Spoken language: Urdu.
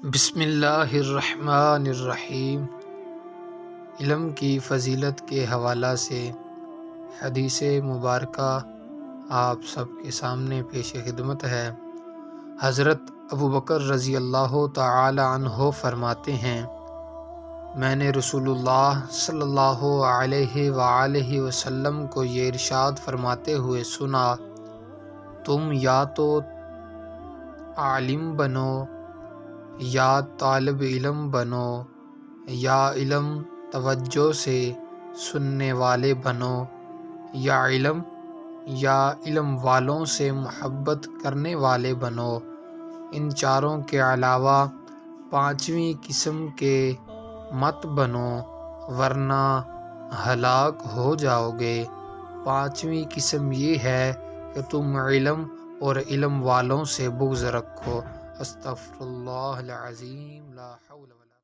بسم اللہ الرحمن الرحیم۔ علم کی فضیلت کے حوالہ سے حدیث مبارکہ آپ سب کے سامنے پیش خدمت ہے۔ حضرت ابوبکر رضی اللہ تعالی عنہ فرماتے ہیں، میں نے رسول اللہ صلی اللہ علیہ وآلہ وسلم کو یہ ارشاد فرماتے ہوئے سنا، تم یا تو عالم بنو یا طالب علم بنو، یا علم توجہ سے سننے والے بنو، یا علم والوں سے محبت کرنے والے بنو۔ ان چاروں کے علاوہ پانچویں قسم کے مت بنو ورنہ ہلاک ہو جاؤ گے۔ پانچویں قسم یہ ہے کہ تم علم اور علم والوں سے بغض رکھو۔ استغفر اللہ العظیم، لا حول ولا